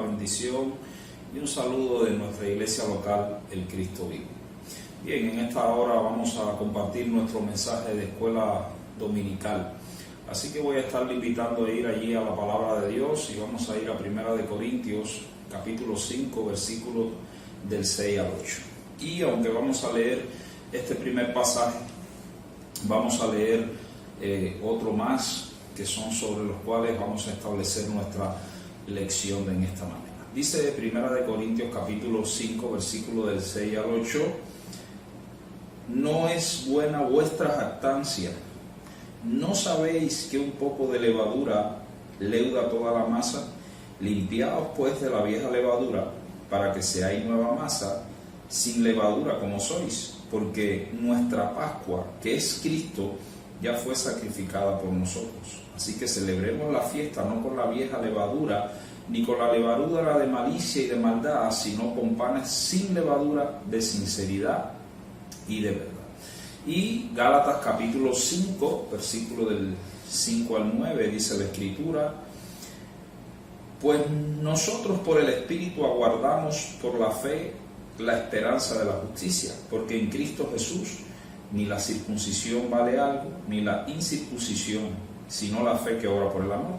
bendición y un saludo de nuestra iglesia local, el Cristo Vivo. Bien, en esta hora vamos a compartir nuestro mensaje de escuela dominical. Así que voy a estarle invitando a ir allí a la palabra de Dios y vamos a ir a 1 Corintios, capítulo 5, versículos del 6 al 8. Y aunque vamos a leer este primer pasaje, vamos a leer otro más que son sobre los cuales vamos a establecer nuestra lección en esta manera. Dice 1 Corintios capítulo 5 versículo del 6 al 8: ¿No es buena vuestra jactancia? ¿No sabéis que un poco de levadura leuda toda la masa? Limpiaos pues de la vieja levadura, para que seáis nueva masa, sin levadura como sois, porque nuestra Pascua, que es Cristo, ya fue sacrificada por nosotros. Así que celebremos la fiesta no con la vieja levadura, ni con la levadura de malicia y de maldad, sino con panes sin levadura de sinceridad y de verdad. Y Gálatas capítulo 5, versículo del 5 al 9, dice la Escritura: pues nosotros por el Espíritu aguardamos por la fe la esperanza de la justicia, porque en Cristo Jesús ni la circuncisión vale algo, ni la incircuncisión, sino la fe que obra por el amor.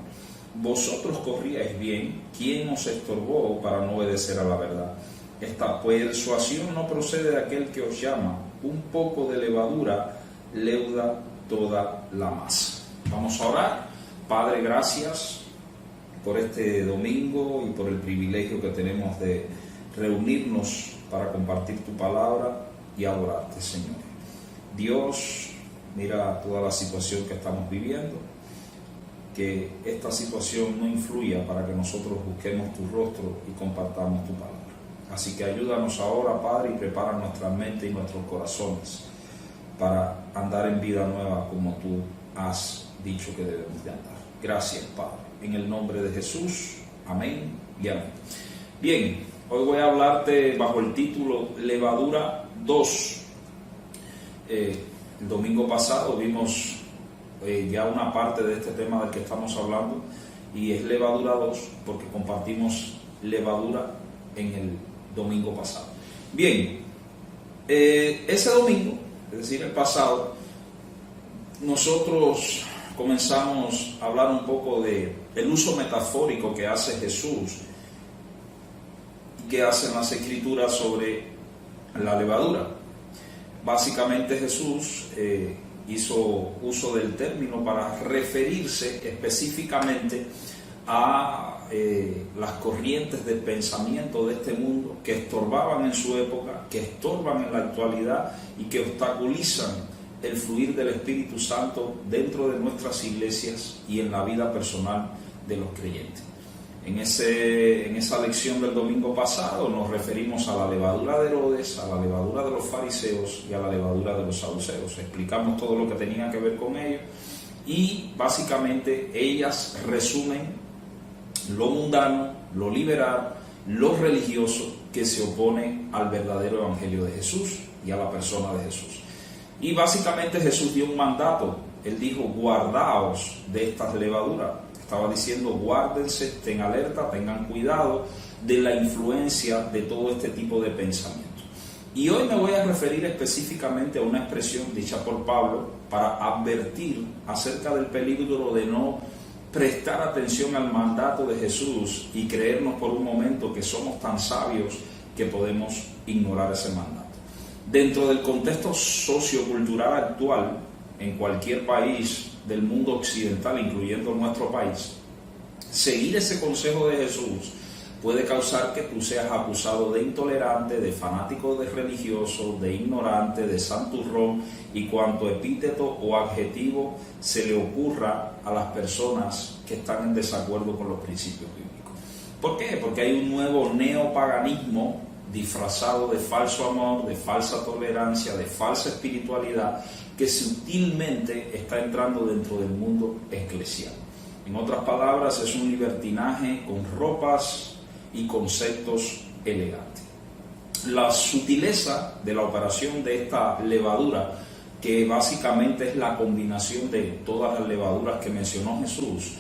Vosotros corríais bien, ¿quién os estorbó para no obedecer a la verdad? Esta persuasión no procede de aquel que os llama. Un poco de levadura leuda toda la masa. Vamos a orar. Padre, gracias por este domingo y por el privilegio que tenemos de reunirnos para compartir tu palabra y adorarte, Señor. Dios, mira toda la situación que estamos viviendo, que esta situación no influya para que nosotros busquemos tu rostro y compartamos tu palabra. Así que ayúdanos ahora, Padre, y prepara nuestra mente y nuestros corazones para andar en vida nueva como tú has dicho que debemos de andar. Gracias, Padre. En el nombre de Jesús, amén y amén. Bien, hoy voy a hablarte bajo el título Levadura 2. El domingo pasado vimos ya una parte de este tema del que estamos hablando, y es levadura 2 porque compartimos levadura en el domingo pasado. Bien, ese domingo, es decir, el pasado, nosotros comenzamos a hablar un poco de el uso metafórico que hace Jesús, que hacen las Escrituras sobre la levadura. Básicamente Jesús hizo uso del término para referirse específicamente a las corrientes del pensamiento de este mundo que estorbaban en su época, que estorban en la actualidad y que obstaculizan el fluir del Espíritu Santo dentro de nuestras iglesias y en la vida personal de los creyentes. En esa lección del domingo pasado nos referimos a la levadura de Herodes, a la levadura de los fariseos y a la levadura de los saduceos. Explicamos todo lo que tenía que ver con ellos y básicamente ellas resumen lo mundano, lo liberal, lo religioso que se opone al verdadero evangelio de Jesús y a la persona de Jesús. Y básicamente Jesús dio un mandato. Él dijo: guardaos de estas levaduras. Estaba diciendo: guárdense, estén alerta, tengan cuidado de la influencia de todo este tipo de pensamiento. Y hoy me voy a referir específicamente a una expresión dicha por Pablo para advertir acerca del peligro de no prestar atención al mandato de Jesús y creernos por un momento que somos tan sabios que podemos ignorar ese mandato. Dentro del contexto sociocultural actual, en cualquier país del mundo occidental, incluyendo nuestro país, seguir ese consejo de Jesús puede causar que tú seas acusado de intolerante, de fanático, de religioso, de ignorante, de santurrón y cuanto epíteto o adjetivo se le ocurra a las personas que están en desacuerdo con los principios bíblicos. ¿Por qué? Porque hay un nuevo neopaganismo disfrazado de falso amor, de falsa tolerancia, de falsa espiritualidad, que sutilmente está entrando dentro del mundo eclesial. En otras palabras, es un libertinaje con ropas y conceptos elegantes. La sutileza de la operación de esta levadura, que básicamente es la combinación de todas las levaduras que mencionó Jesús,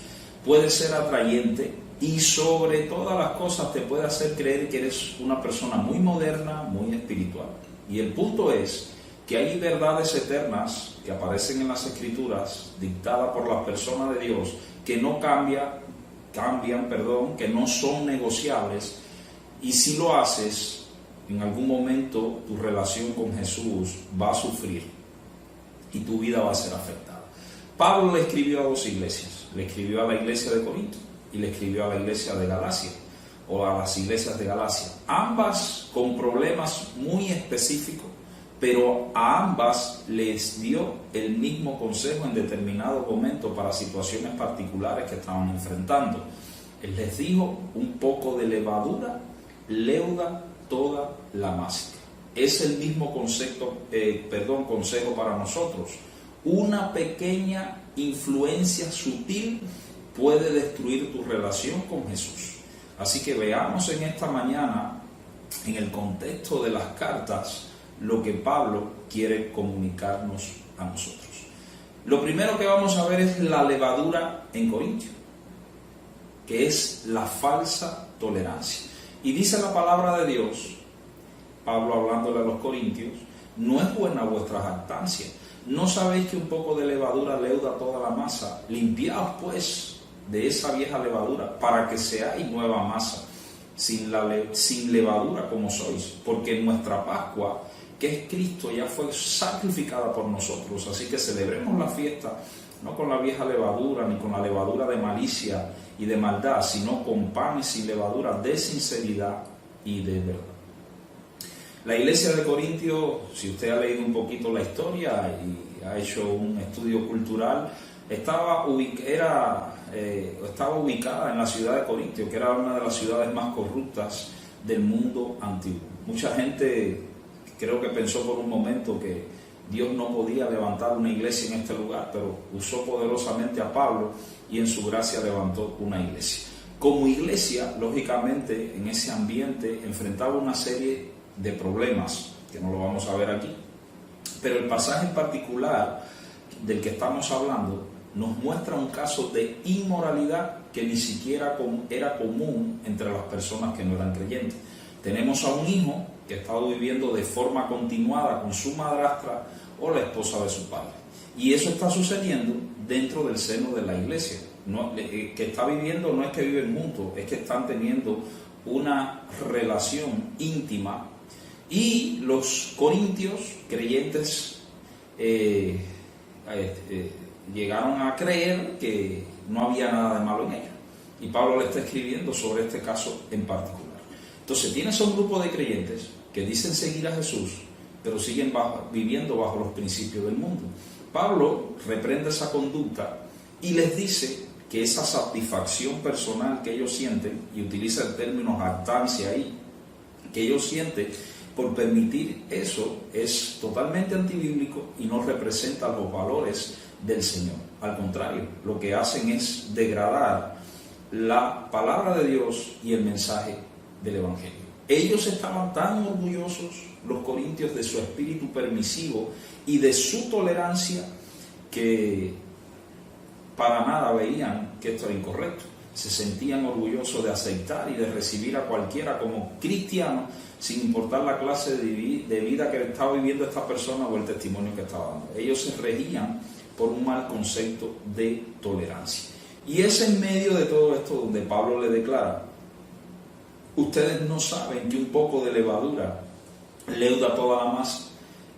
puede ser atrayente y sobre todas las cosas te puede hacer creer que eres una persona muy moderna, muy espiritual. Y el punto es que hay verdades eternas que aparecen en las Escrituras, dictadas por las personas de Dios, que no cambian, que no son negociables, y si lo haces, en algún momento tu relación con Jesús va a sufrir y tu vida va a ser afectada. Pablo le escribió a dos iglesias, le escribió a la iglesia de Corinto y le escribió a la iglesia de Galacia, o a las iglesias de Galacia, ambas con problemas muy específicos, pero a ambas les dio el mismo consejo en determinado momento para situaciones particulares que estaban enfrentando. Él les dijo: un poco de levadura leuda toda la masa. Es el mismo consejo para nosotros. Una pequeña influencia sutil puede destruir tu relación con Jesús. Así que veamos en esta mañana, en el contexto de las cartas, lo que Pablo quiere comunicarnos a nosotros. Lo primero que vamos a ver es la levadura en Corintio, que es la falsa tolerancia. Y dice la palabra de Dios, Pablo hablándole a los corintios: no es buena vuestra jactancia. ¿No sabéis que un poco de levadura leuda toda la masa? Limpiaos pues de esa vieja levadura, para que seáis nueva masa, sin levadura como sois, porque nuestra Pascua, que es Cristo, ya fue sacrificada por nosotros. Así que celebremos la fiesta no con la vieja levadura, ni con la levadura de malicia y de maldad, sino con panes sin levadura de sinceridad y de verdad. La iglesia de Corintio, si usted ha leído un poquito la historia y ha hecho un estudio cultural, estaba ubicada en la ciudad de Corintio, que era una de las ciudades más corruptas del mundo antiguo. Mucha gente creo que pensó por un momento que Dios no podía levantar una iglesia en este lugar, pero usó poderosamente a Pablo y en su gracia levantó una iglesia. Como iglesia, lógicamente, en ese ambiente enfrentaba una serie de problemas, que no lo vamos a ver aquí, pero el pasaje en particular del que estamos hablando nos muestra un caso de inmoralidad que ni siquiera era común entre las personas que no eran creyentes. Tenemos a un hijo que estaba viviendo de forma continuada con su madrastra o la esposa de su padre, y eso está sucediendo dentro del seno de la iglesia. Que está viviendo no es que viven juntos, es que están teniendo una relación íntima. Y los corintios creyentes llegaron a creer que no había nada de malo en ellos, y Pablo le está escribiendo sobre este caso en particular. Entonces tienes a un grupo de creyentes que dicen seguir a Jesús, pero siguen viviendo bajo los principios del mundo. Pablo reprende esa conducta y les dice que esa satisfacción personal que ellos sienten, y utiliza el término jactancia ahí, que ellos sienten por permitir eso, es totalmente antibíblico y no representa los valores del Señor. Al contrario, lo que hacen es degradar la palabra de Dios y el mensaje del Evangelio. Ellos estaban tan orgullosos, los corintios, de su espíritu permisivo y de su tolerancia, que para nada veían que esto era incorrecto. Se sentían orgullosos de aceptar y de recibir a cualquiera como cristiano, sin importar la clase de vida que estaba viviendo esta persona o el testimonio que estaba dando. Ellos se regían por un mal concepto de tolerancia. Y es en medio de todo esto donde Pablo le declara: ustedes no saben que un poco de levadura leuda toda la masa.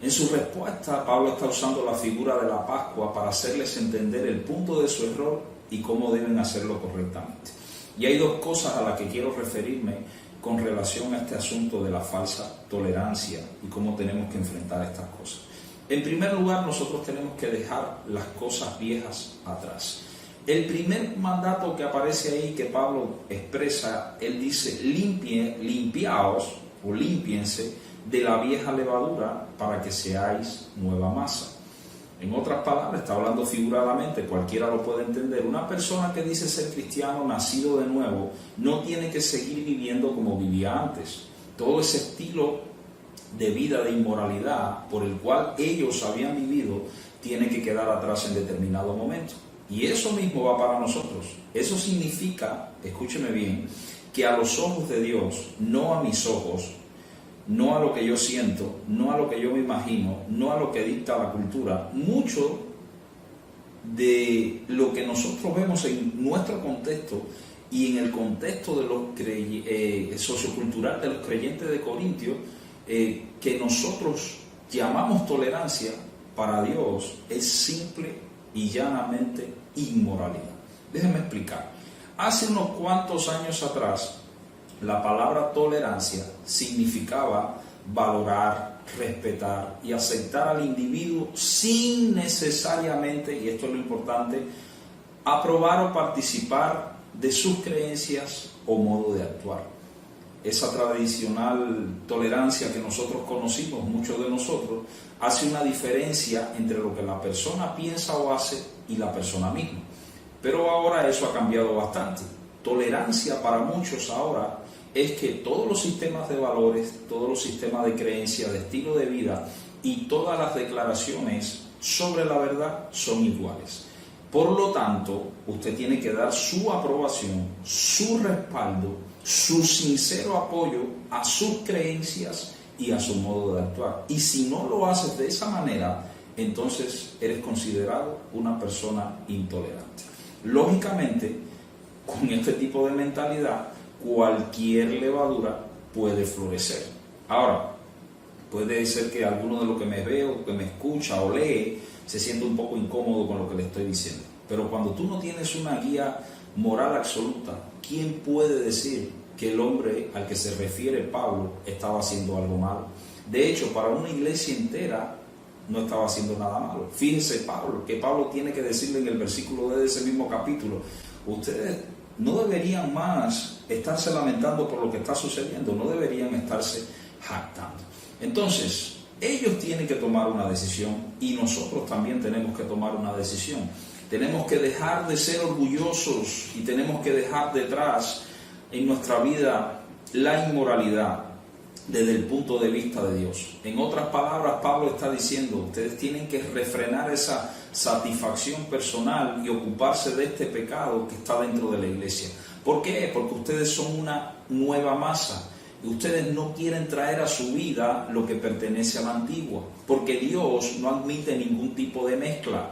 En su respuesta, Pablo está usando la figura de la Pascua para hacerles entender el punto de su error y cómo deben hacerlo correctamente. Y hay dos cosas a las que quiero referirme con relación a este asunto de la falsa tolerancia y cómo tenemos que enfrentar estas cosas. En primer lugar, nosotros tenemos que dejar las cosas viejas atrás. El primer mandato que aparece ahí, que Pablo expresa, él dice: limpiaos o límpiense de la vieja levadura para que seáis nueva masa. En otras palabras, está hablando figuradamente, cualquiera lo puede entender. Una persona que dice ser cristiano, nacido de nuevo, no tiene que seguir viviendo como vivía antes. Todo ese estilo de vida de inmoralidad por el cual ellos habían vivido tiene que quedar atrás en determinado momento. Y eso mismo va para nosotros. Eso significa, escúcheme bien, que a los ojos de Dios, no a mis ojos, no a lo que yo siento, no a lo que yo me imagino, no a lo que dicta la cultura, mucho de lo que nosotros vemos en nuestro contexto y en el contexto de los sociocultural de los creyentes de Corintio, que nosotros llamamos tolerancia, para Dios es simple y llanamente inmoralidad. Déjenme explicar. Hace unos cuantos años atrás, la palabra tolerancia significaba valorar, respetar y aceptar al individuo sin necesariamente, y esto es lo importante, aprobar o participar de sus creencias o modo de actuar. Esa tradicional tolerancia que nosotros conocimos, muchos de nosotros, hace una diferencia entre lo que la persona piensa o hace y la persona misma. Pero ahora eso ha cambiado bastante. Tolerancia para muchos ahora es que todos los sistemas de valores, todos los sistemas de creencias, de estilo de vida y todas las declaraciones sobre la verdad son iguales. Por lo tanto, usted tiene que dar su aprobación, su respaldo, su sincero apoyo a sus creencias y a su modo de actuar. Y si no lo haces de esa manera, entonces eres considerado una persona intolerante. Lógicamente, con este tipo de mentalidad, cualquier levadura puede florecer. Ahora, puede ser que alguno de los que me veo, que me escucha o lee, se siente un poco incómodo con lo que le estoy diciendo. Pero cuando tú no tienes una guía moral absoluta, ¿quién puede decir que el hombre al que se refiere Pablo estaba haciendo algo malo? De hecho, para una iglesia entera no estaba haciendo nada malo. Fíjense que Pablo tiene que decirle en el versículo de ese mismo capítulo: ustedes no deberían más estarse lamentando por lo que está sucediendo, no deberían estarse jactando. Entonces, ellos tienen que tomar una decisión y nosotros también tenemos que tomar una decisión. Tenemos que dejar de ser orgullosos y tenemos que dejar detrás en nuestra vida la inmoralidad desde el punto de vista de Dios. En otras palabras, Pablo está diciendo, ustedes tienen que refrenar esa satisfacción personal y ocuparse de este pecado que está dentro de la iglesia. ¿Por qué? Porque ustedes son una nueva masa y ustedes no quieren traer a su vida lo que pertenece a la antigua, porque Dios no admite ningún tipo de mezcla.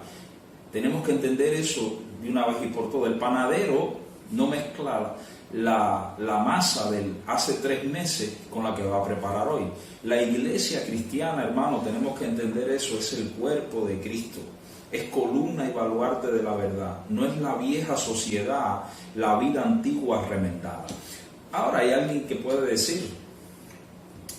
Tenemos que entender eso de una vez y por todas. El panadero no mezcla la masa del hace 3 meses con la que va a preparar hoy. La iglesia cristiana, hermano, tenemos que entender eso, es el cuerpo de Cristo. Es columna y baluarte de la verdad. No es la vieja sociedad, la vida antigua remendada. Ahora hay alguien que puede decir,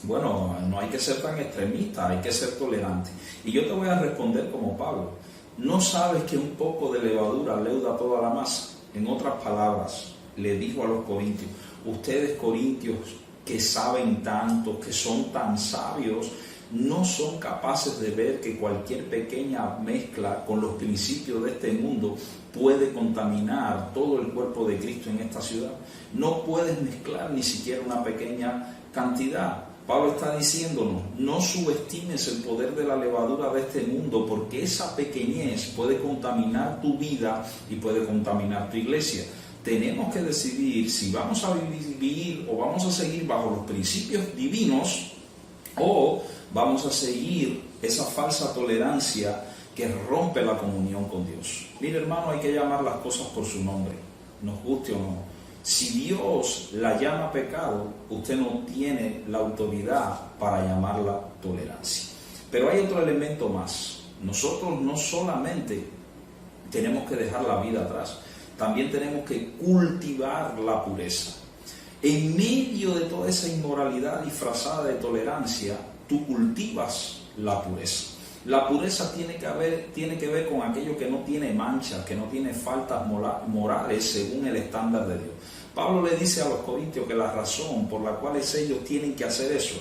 bueno, no hay que ser tan extremista, hay que ser tolerante. Y yo te voy a responder como Pablo. ¿No sabes que un poco de levadura leuda toda la masa? En otras palabras, le dijo a los corintios, ustedes corintios que saben tanto, que son tan sabios, no son capaces de ver que cualquier pequeña mezcla con los principios de este mundo puede contaminar todo el cuerpo de Cristo en esta ciudad. No puedes mezclar ni siquiera una pequeña cantidad. Pablo está diciéndonos, no subestimes el poder de la levadura de este mundo, porque esa pequeñez puede contaminar tu vida y puede contaminar tu iglesia. Tenemos que decidir si vamos a vivir o vamos a seguir bajo los principios divinos o vamos a seguir esa falsa tolerancia que rompe la comunión con Dios. Mire, hermano, hay que llamar las cosas por su nombre, nos guste o no. Si Dios la llama pecado, usted no tiene la autoridad para llamarla tolerancia. Pero hay otro elemento más. Nosotros no solamente tenemos que dejar la vida atrás, también tenemos que cultivar la pureza. En medio de toda esa inmoralidad disfrazada de tolerancia, tú cultivas la pureza. La pureza tiene que ver con aquello que no tiene manchas, que no tiene faltas morales según el estándar de Dios. Pablo le dice a los corintios que la razón por la cual ellos tienen que hacer eso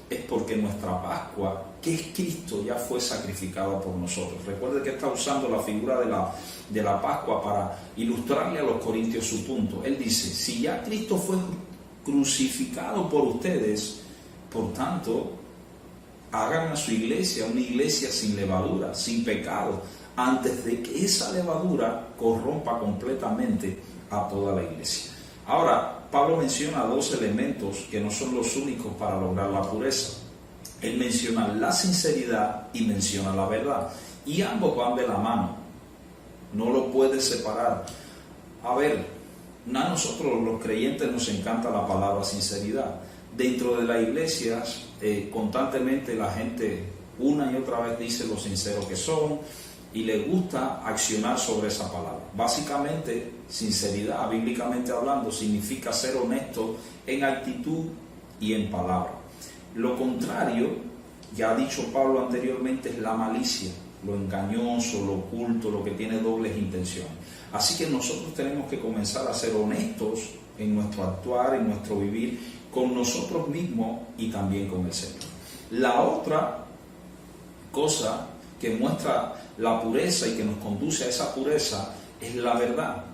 es porque nuestra Pascua, que es Cristo, ya fue sacrificada por nosotros. Recuerde que está usando la figura de la Pascua para ilustrarle a los corintios su punto. Él dice, si ya Cristo fue crucificado por ustedes, por tanto, hagan a su iglesia una iglesia sin levadura, sin pecado, antes de que esa levadura corrompa completamente a toda la iglesia. Ahora, Pablo menciona dos elementos que no son los únicos para lograr la pureza. Él menciona la sinceridad y menciona la verdad. Y ambos van de la mano. No lo puedes separar. A ver, a nosotros los creyentes nos encanta la palabra sinceridad. Dentro de las iglesias, constantemente la gente una y otra vez dice lo sincero que son y les gusta accionar sobre esa palabra. Básicamente, sinceridad, bíblicamente hablando, significa ser honesto en actitud y en palabra. Lo contrario, ya ha dicho Pablo anteriormente, es la malicia, lo engañoso, lo oculto, lo que tiene dobles intenciones. Así que nosotros tenemos que comenzar a ser honestos en nuestro actuar, en nuestro vivir, con nosotros mismos y también con el Señor. La otra cosa que muestra la pureza y que nos conduce a esa pureza es la verdad,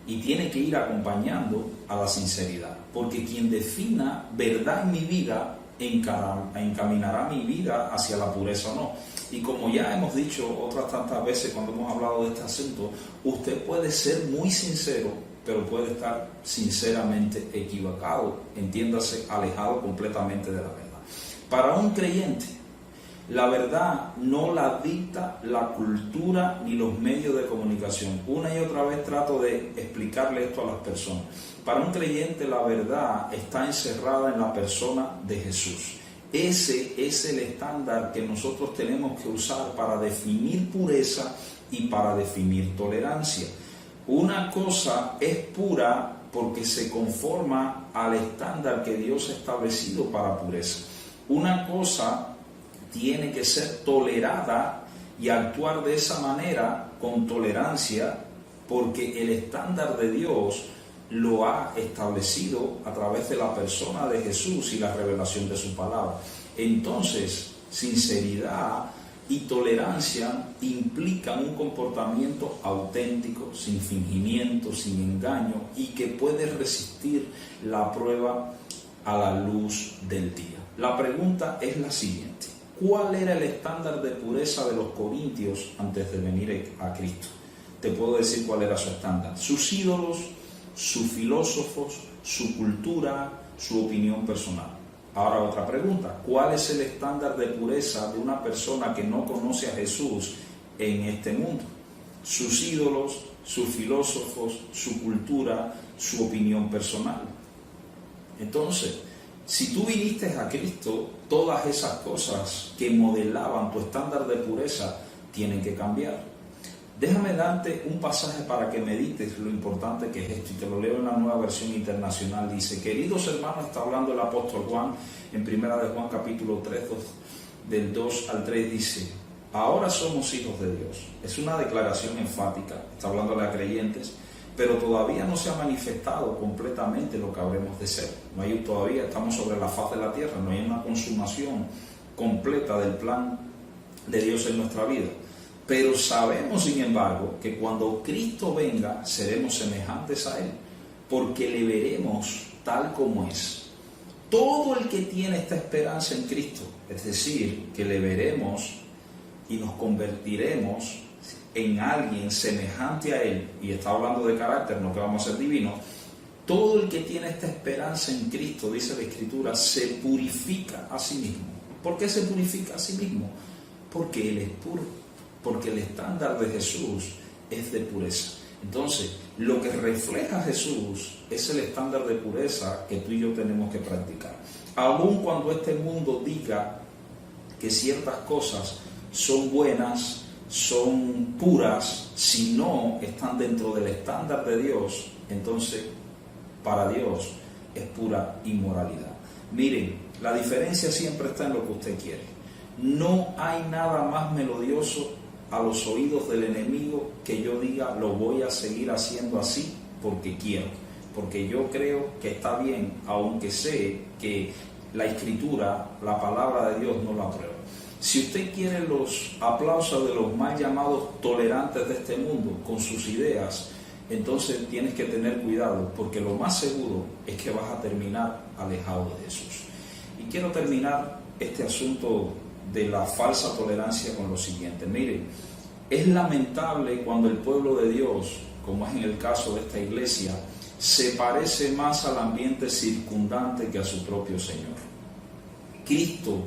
y tiene que ir acompañando a la sinceridad, porque quien defina verdad en mi vida encaminará mi vida hacia la pureza o no. Y como ya hemos dicho otras tantas veces cuando hemos hablado de este asunto, usted puede ser muy sincero, pero puede estar sinceramente equivocado, entiéndase, alejado completamente de la verdad. Para un creyente, la verdad no la dicta la cultura ni los medios de comunicación. Una y otra vez trato de explicarle esto a las personas. Para un creyente la verdad está encerrada en la persona de Jesús. Ese es el estándar que nosotros tenemos que usar para definir pureza y para definir tolerancia. Una cosa es pura porque se conforma al estándar que Dios ha establecido para pureza. Una cosa tiene que ser tolerada y actuar de esa manera con tolerancia porque el estándar de Dios lo ha establecido a través de la persona de Jesús y la revelación de su palabra. Entonces, sinceridad y tolerancia implican un comportamiento auténtico, sin fingimiento, sin engaño, y que puede resistir la prueba a la luz del día. La pregunta es la siguiente: ¿cuál era el estándar de pureza de los corintios antes de venir a Cristo? Te puedo decir cuál era su estándar: sus ídolos, sus filósofos, su cultura, su opinión personal. Ahora otra pregunta: ¿cuál es el estándar de pureza de una persona que no conoce a Jesús en este mundo? Sus ídolos, sus filósofos, su cultura, su opinión personal. Entonces, si tú viniste a Cristo, todas esas cosas que modelaban tu estándar de pureza tienen que cambiar. Déjame darte un pasaje para que medites lo importante que es esto, y te lo leo en la Nueva Versión Internacional. Dice: queridos hermanos, está hablando el apóstol Juan en Primera de Juan capítulo 3, del 2 al 3, dice: ahora somos hijos de Dios. Es una declaración enfática, está hablando a creyentes, pero todavía no se ha manifestado completamente lo que habremos de ser. No hay todavía, estamos sobre la faz de la tierra, no hay una consumación completa del plan de Dios en nuestra vida. Pero sabemos, sin embargo, que cuando Cristo venga, seremos semejantes a Él, porque le veremos tal como es. Todo el que tiene esta esperanza en Cristo, es decir, que le veremos y nos convertiremos en alguien semejante a Él, y está hablando de carácter, no que vamos a ser divinos. Todo el que tiene esta esperanza en Cristo, dice la Escritura, se purifica a sí mismo. ¿Por qué se purifica a sí mismo? Porque Él es puro, porque el estándar de Jesús es de pureza. Entonces, lo que refleja a Jesús es el estándar de pureza que tú y yo tenemos que practicar. Aun cuando este mundo diga que ciertas cosas son buenas, son puras, si no están dentro del estándar de Dios, entonces para Dios es pura inmoralidad. Miren, la diferencia siempre está en lo que usted quiere. No hay nada más melodioso a los oídos del enemigo que yo diga: lo voy a seguir haciendo así porque quiero, porque yo creo que está bien, aunque sé que la Escritura, la palabra de Dios, no la aprueba. Si usted quiere los aplausos de los mal llamados tolerantes de este mundo con sus ideas, entonces tienes que tener cuidado, porque lo más seguro es que vas a terminar alejado de Jesús. Y quiero terminar este asunto de la falsa tolerancia con lo siguiente. Miren, Es lamentable cuando el pueblo de Dios, como es en el caso de esta iglesia, se parece más al ambiente circundante que a su propio Señor. Cristo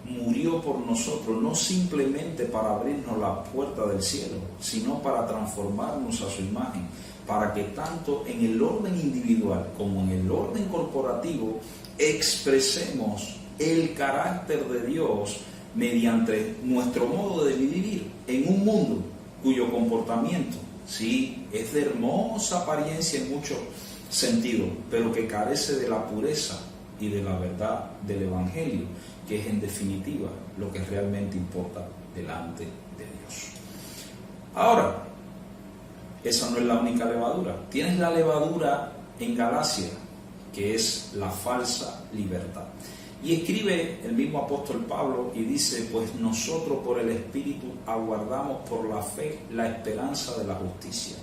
murió por nosotros, no simplemente para abrirnos la puerta del cielo, sino para transformarnos a su imagen, para que tanto en el orden individual como en el orden corporativo expresemos el carácter de Dios mediante nuestro modo de vivir en un mundo cuyo comportamiento, sí, es de hermosa apariencia en muchos sentidos, pero que carece de la pureza y de la verdad del Evangelio, que es en definitiva lo que realmente importa delante de Dios. Ahora, esa no es la única levadura. Tienes la levadura en Galacia, que es la falsa libertad. Y escribe el mismo apóstol Pablo y dice, pues nosotros por el Espíritu aguardamos por la fe la esperanza de la justicia.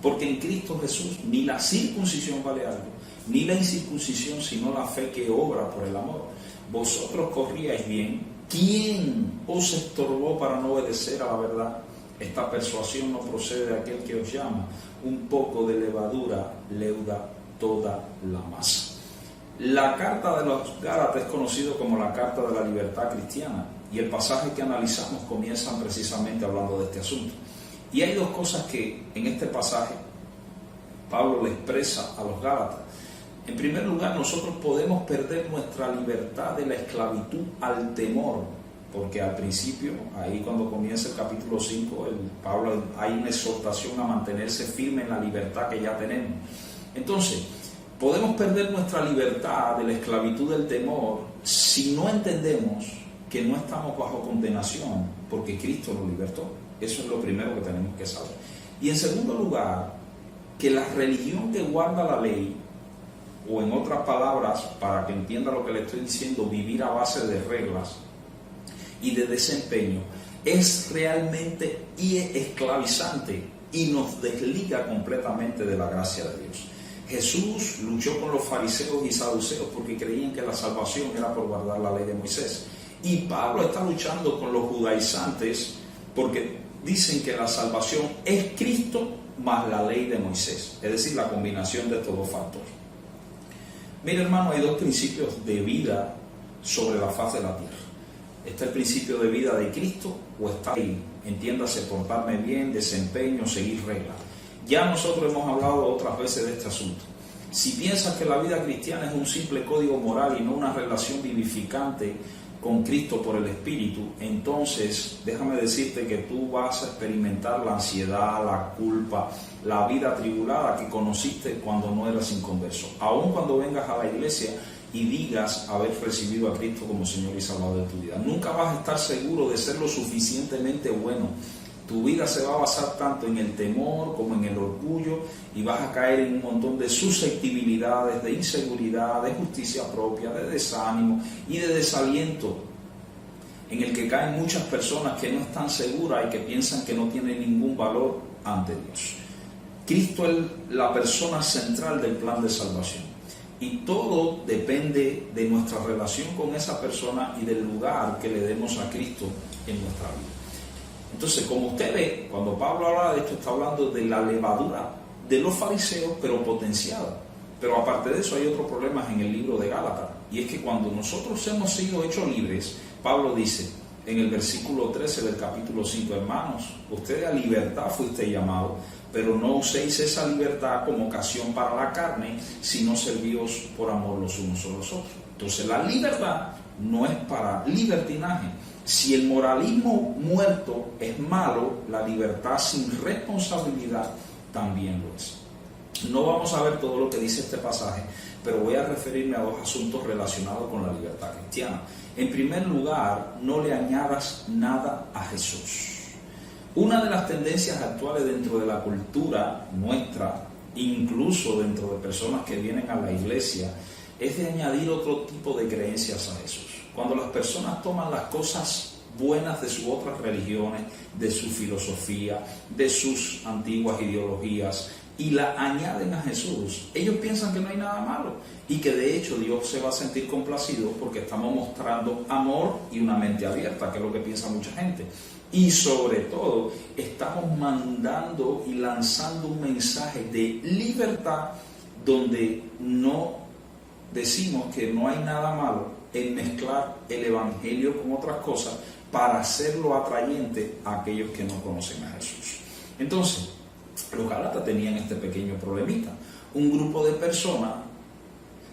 Porque en Cristo Jesús ni la circuncisión vale algo, ni la incircuncisión, sino la fe que obra por el amor. Vosotros corríais bien. ¿Quién os estorbó para no obedecer a la verdad? Esta persuasión no procede de aquel que os llama. Un poco de levadura leuda toda la masa. La carta de los Gálatas es conocido como la carta de la libertad cristiana, y el pasaje que analizamos comienza precisamente hablando de este asunto. Y hay dos cosas que en este pasaje Pablo le expresa a los Gálatas. En primer lugar, nosotros podemos perder nuestra libertad de la esclavitud al temor, porque al principio, ahí cuando comienza el capítulo 5, Pablo, hay una exhortación a mantenerse firme en la libertad que ya tenemos. Entonces, podemos perder nuestra libertad de la esclavitud del temor si no entendemos que no estamos bajo condenación, porque Cristo nos libertó. Eso es lo primero que tenemos que saber. Y en segundo lugar, que la religión que guarda la ley, o en otras palabras, para que entienda lo que le estoy diciendo, vivir a base de reglas y de desempeño, es realmente esclavizante y nos desliga completamente de la gracia de Dios. Jesús luchó con los fariseos y saduceos porque creían que la salvación era por guardar la ley de Moisés. Y Pablo está luchando con los judaizantes porque dicen que la salvación es Cristo más la ley de Moisés, es decir, la combinación de estos dos factores. Mira, hermano, hay dos principios de vida sobre la faz de la tierra. Está el principio de vida de Cristo, o está ahí, entiéndase, portarme bien, desempeño, seguir reglas. Ya nosotros hemos hablado otras veces de este asunto. Si piensas que la vida cristiana es un simple código moral y no una relación vivificante con Cristo por el Espíritu, entonces déjame decirte que tú vas a experimentar la ansiedad, la culpa, la vida atribulada que conociste cuando no eras inconverso. Aun cuando vengas a la iglesia y digas haber recibido a Cristo como Señor y Salvador de tu vida, nunca vas a estar seguro de ser lo suficientemente bueno. Tu vida se va a basar tanto en el temor como en el orgullo, y vas a caer en un montón de susceptibilidades, de inseguridad, de justicia propia, de desánimo y de desaliento, en el que caen muchas personas que no están seguras y que piensan que no tienen ningún valor ante Dios. Cristo es la persona central del plan de salvación, y todo depende de nuestra relación con esa persona y del lugar que le demos a Cristo en nuestra vida. Entonces, como usted ve, cuando Pablo habla de esto, está hablando de la levadura de los fariseos, pero potenciada. Pero aparte de eso, hay otros problemas en el libro de Gálatas, y es que cuando nosotros hemos sido hechos libres, Pablo dice en el versículo 13 del capítulo 5, hermanos, ustedes a libertad fuiste llamados, pero no uséis esa libertad como ocasión para la carne, sino servíos por amor los unos a los otros. Entonces, la libertad no es para libertinaje. Si el moralismo muerto es malo, la libertad sin responsabilidad también lo es. No vamos a ver todo lo que dice este pasaje, pero voy a referirme a dos asuntos relacionados con la libertad cristiana. En primer lugar, no le añadas nada a Jesús. Una de las tendencias actuales dentro de la cultura nuestra, incluso dentro de personas que vienen a la iglesia, es de añadir otro tipo de creencias a Jesús. Cuando las personas toman las cosas buenas de sus otras religiones, de su filosofía, de sus antiguas ideologías, y la añaden a Jesús, ellos piensan que no hay nada malo y que de hecho Dios se va a sentir complacido porque estamos mostrando amor y una mente abierta, que es lo que piensa mucha gente. Y sobre todo, estamos mandando y lanzando un mensaje de libertad donde no decimos que no hay nada malo en mezclar el evangelio con otras cosas para hacerlo atrayente a aquellos que no conocen a Jesús. Entonces, los Gálatas tenían este pequeño problemita. Un grupo de personas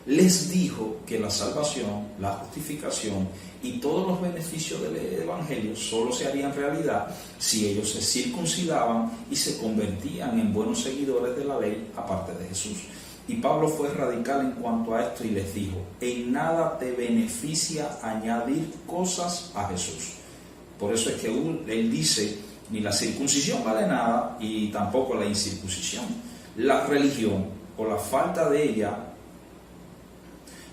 les dijo que la salvación, la justificación y todos los beneficios del evangelio solo se harían realidad si ellos se circuncidaban y se convertían en buenos seguidores de la ley aparte de Jesús. Y Pablo fue radical en cuanto a esto y les dijo: en nada te beneficia añadir cosas a Jesús. Por eso es que él dice: ni la circuncisión vale nada y tampoco la incircuncisión. La religión o la falta de ella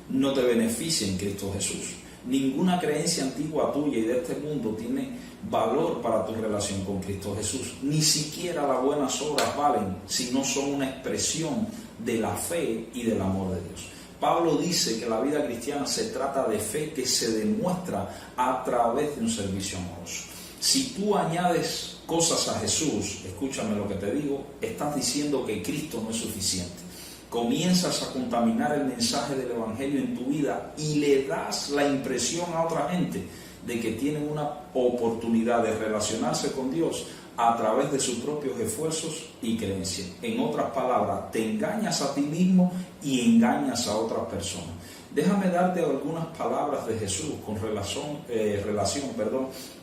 no te beneficia en Cristo Jesús. Ninguna creencia antigua tuya y de este mundo tiene valor para tu relación con Cristo Jesús. Ni siquiera las buenas obras valen si no son una expresión de la fe y del amor de Dios. Pablo dice que la vida cristiana se trata de fe que se demuestra a través de un servicio amoroso. Si tú añades cosas a Jesús, escúchame lo que te digo, estás diciendo que Cristo no es suficiente. Comienzas a contaminar el mensaje del evangelio en tu vida y le das la impresión a otra gente de que tienen una oportunidad de relacionarse con Dios a través de sus propios esfuerzos y creencias. En otras palabras, te engañas a ti mismo y engañas a otras personas. Déjame darte algunas palabras de Jesús con relación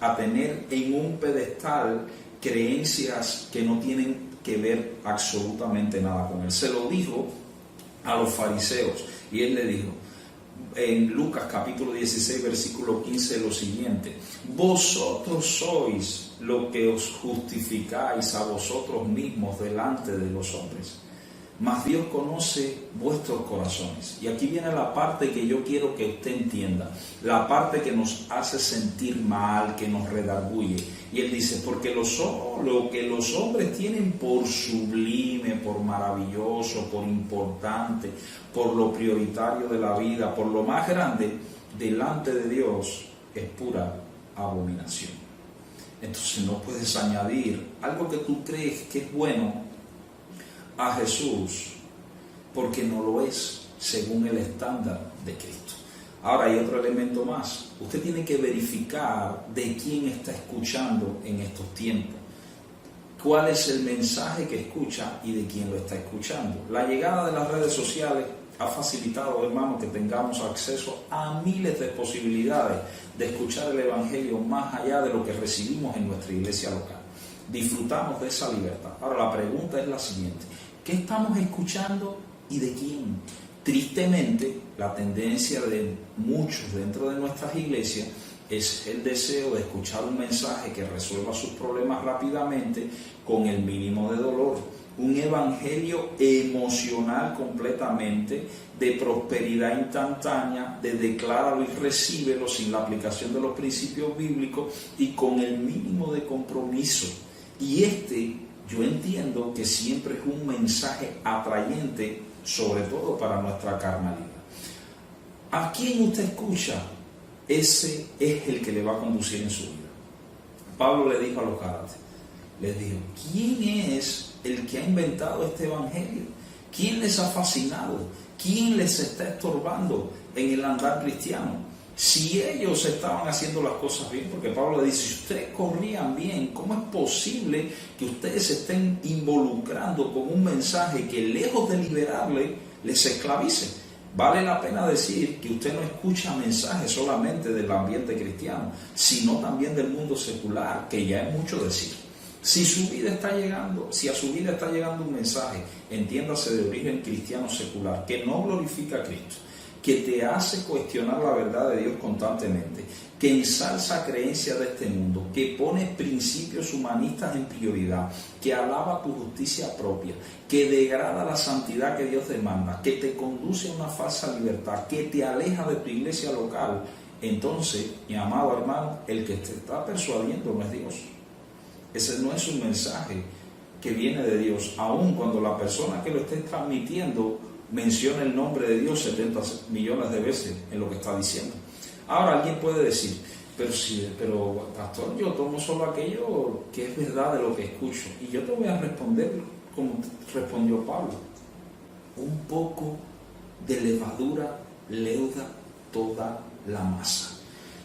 a tener en un pedestal creencias que no tienen que ver absolutamente nada con él. Se lo dijo a los fariseos y él le dijo en Lucas capítulo 16 versículo 15 lo siguiente: vosotros sois lo que os justificáis a vosotros mismos delante de los hombres, mas Dios conoce vuestros corazones. Y aquí viene la parte que yo quiero que usted entienda, la parte que nos hace sentir mal, que nos redarguye. Y él dice: porque lo que los hombres tienen por sublime, por maravilloso, por importante, por lo prioritario de la vida, por lo más grande, delante de Dios es pura abominación. Entonces no puedes añadir algo que tú crees que es bueno a Jesús porque no lo es según el estándar de Cristo. Ahora hay otro elemento más. Usted tiene que verificar de quién está escuchando en estos tiempos. ¿Cuál es el mensaje que escucha y de quién lo está escuchando? La llegada de las redes sociales ha facilitado, hermanos, que tengamos acceso a miles de posibilidades de escuchar el evangelio más allá de lo que recibimos en nuestra iglesia local. Disfrutamos de esa libertad. Ahora la pregunta es la siguiente: ¿qué estamos escuchando y de quién? Tristemente, la tendencia de muchos dentro de nuestras iglesias es el deseo de escuchar un mensaje que resuelva sus problemas rápidamente con el mínimo de dolor. Un evangelio emocional completamente, de prosperidad instantánea, de decláralo y recíbelo sin la aplicación de los principios bíblicos y con el mínimo de compromiso. Y yo entiendo que siempre es un mensaje atrayente, sobre todo para nuestra carnalidad. ¿A quién usted escucha? Ese es el que le va a conducir en su vida. Pablo le dijo a los Gálatas, les dijo: ¿quién es el que ha inventado este evangelio? ¿Quién les ha fascinado? ¿Quién les está estorbando en el andar cristiano? Si ellos estaban haciendo las cosas bien, porque Pablo le dice: si ustedes corrían bien, ¿cómo es posible que ustedes se estén involucrando con un mensaje que, lejos de liberarle, les esclavice? Vale la pena decir que usted no escucha mensajes solamente del ambiente cristiano, sino también del mundo secular, que ya es mucho decir. Si a su vida está llegando un mensaje, entiéndase, de origen cristiano secular, que no glorifica a Cristo, que te hace cuestionar la verdad de Dios constantemente, que ensalza creencias de este mundo, que pone principios humanistas en prioridad, que alaba tu justicia propia, que degrada la santidad que Dios demanda, que te conduce a una falsa libertad, que te aleja de tu iglesia local, entonces, mi amado hermano, el que te está persuadiendo no es Dios. Ese no es un mensaje que viene de Dios, aun cuando la persona que lo esté transmitiendo menciona el nombre de Dios 70 millones de veces en lo que está diciendo. Ahora alguien puede decir, pero pastor, yo tomo solo aquello que es verdad de lo que escucho. Y yo te voy a responder como respondió Pablo: un poco de levadura leuda toda la masa.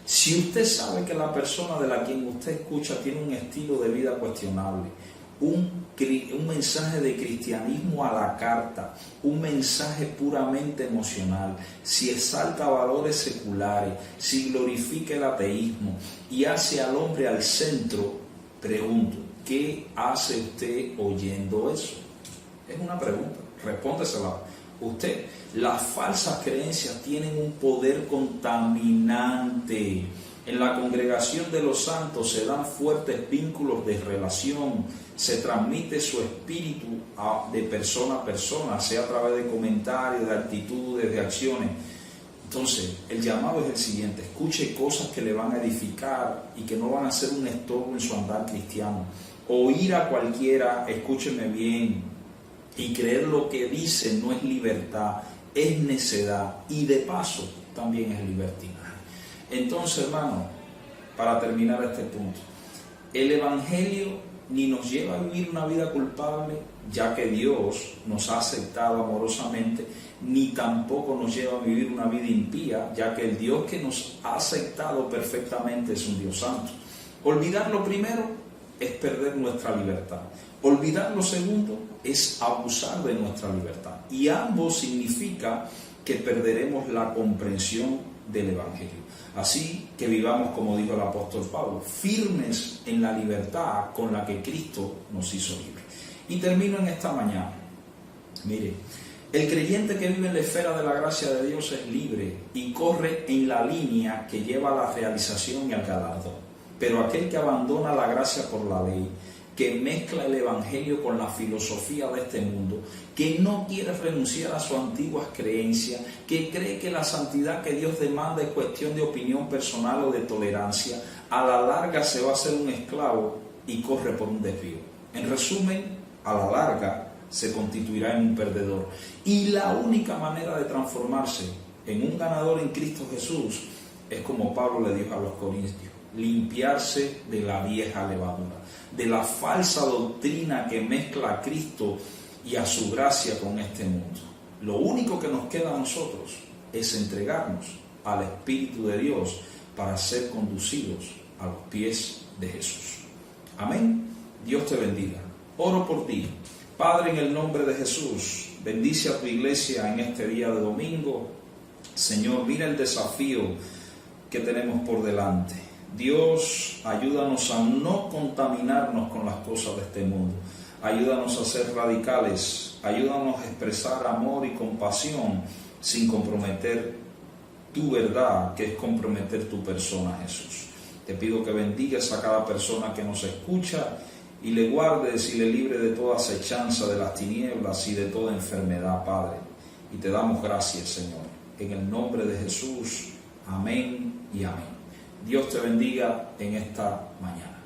Si usted sabe que la persona de la quien usted escucha tiene un estilo de vida cuestionable, un mensaje de cristianismo a la carta, un mensaje puramente emocional, si exalta valores seculares, si glorifica el ateísmo y hace al hombre al centro, pregunto, ¿qué hace usted oyendo eso? Es una pregunta, respóndesela usted. Las falsas creencias tienen un poder contaminante. En la congregación de los santos se dan fuertes vínculos de relación, se transmite su espíritu de persona a persona, sea a través de comentarios, de actitudes, de acciones. Entonces, el llamado es el siguiente: escuche cosas que le van a edificar y que no van a ser un estorbo en su andar cristiano. Oír a cualquiera, escúcheme bien, y creer lo que dice no es libertad, es necedad, y de paso también es libertinaje. Entonces, hermano, para terminar este punto, el Evangelio ni nos lleva a vivir una vida culpable, ya que Dios nos ha aceptado amorosamente, ni tampoco nos lleva a vivir una vida impía, ya que el Dios que nos ha aceptado perfectamente es un Dios santo. Olvidar lo primero es perder nuestra libertad. Olvidar lo segundo es abusar de nuestra libertad. Y ambos significa que perderemos la comprensión del Evangelio. Así que vivamos, como dijo el apóstol Pablo, firmes en la libertad con la que Cristo nos hizo libres. Y termino en esta mañana. Mire, el creyente que vive en la esfera de la gracia de Dios es libre y corre en la línea que lleva a la realización y al galardón. Pero aquel que abandona la gracia por la ley, que mezcla el Evangelio con la filosofía de este mundo, que no quiere renunciar a sus antiguas creencias, que cree que la santidad que Dios demanda es cuestión de opinión personal o de tolerancia, a la larga se va a hacer un esclavo y corre por un desvío. En resumen, a la larga se constituirá en un perdedor. Y la única manera de transformarse en un ganador en Cristo Jesús es como Pablo le dijo a los corintios: limpiarse de la vieja levadura, de la falsa doctrina que mezcla a Cristo y a su gracia con este mundo. Lo único que nos queda a nosotros es entregarnos al Espíritu de Dios para ser conducidos a los pies de Jesús. Amén. Dios te bendiga. Oro por ti. Padre, en el nombre de Jesús, bendice a tu iglesia en este día de domingo. Señor, mira el desafío que tenemos por delante. Dios, ayúdanos a no contaminarnos con las cosas de este mundo. Ayúdanos a ser radicales. Ayúdanos a expresar amor y compasión sin comprometer tu verdad, que es comprometer tu persona, Jesús. Te pido que bendigas a cada persona que nos escucha y le guardes y le libre de toda acechanza de las tinieblas y de toda enfermedad, Padre. Y te damos gracias, Señor. En el nombre de Jesús. Amén y amén. Dios te bendiga en esta mañana.